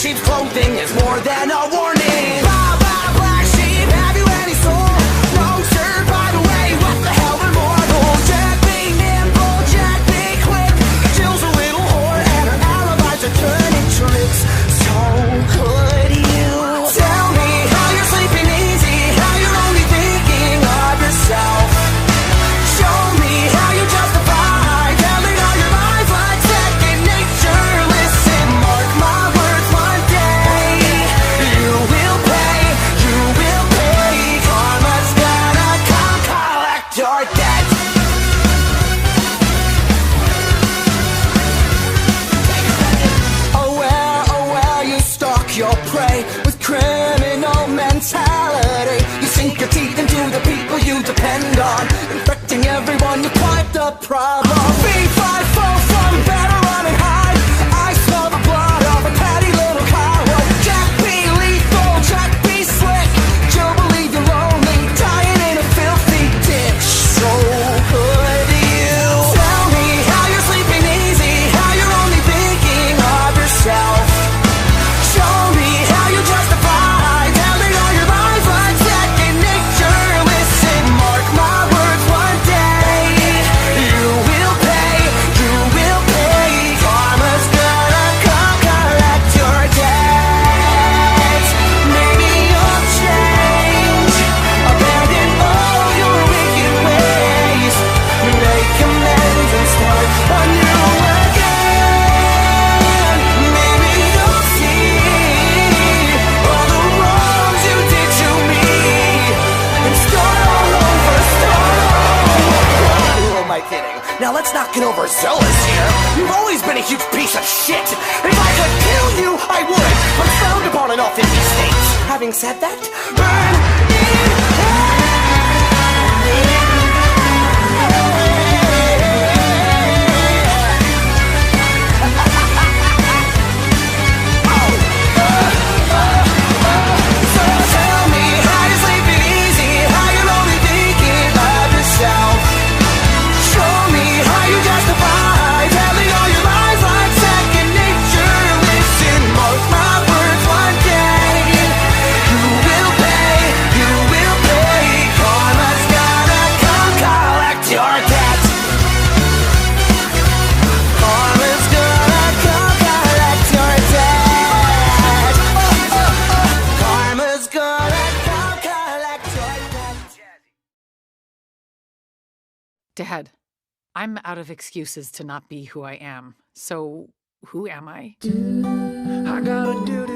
sheep's clothing is more than a warning. Blah, blah, black sheep, have you any soul? No, sir, by the way, what the hell are mortals? Jack be nimble, Jack be quick. Jill's a little whore and her alibis are turning tricks. So could you tell me how you're sleeping easy, how you're only thinking of yourself? Show me how you justify telling all your lies like second nature. Listen, mark my words, one day you will pay, you will pay. Karma's gonna come collect your debt. Aware, you stalk your prey with criminal mentality. You sink your teeth into the people you depend on, infecting everyone, you're quite the problem. B5 from better run and hide. I smell the blood of a petty little coward. Jack be lethal, Jack be slick. You'll believe you're lonely, dying in a filthy ditch. So could you tell me how you're sleeping easy, how you're only thinking of yourself? Show me how you justify telling all your lies like second nature. Listen, mark my words, one day you will pay, you will pay. Karma's gonna come collect your debt. Maybe you'll change, abandon all your wicked ways, make amends and start anew again. Maybe you'll see all the wrongs you did to me and start all over, start all over. Who am I kidding? Now let's not get overzealous here. You've always been a huge piece of shit. If I could kill you, I would, but it's frowned upon in all 50 states. Having said that, burn in hell. So tell me how you're sleeping easy, how you're only thinking of yourself. Show me how you justify telling all your lies like second nature. Listen, mark my words, one day you will pay, you will pay. Karma's gonna come collect your debt. Karma's gonna come collect your debt. Karma's gonna come collect your debt. Dad, I'm out of excuses to not be who I am. So, who am I? I gotta do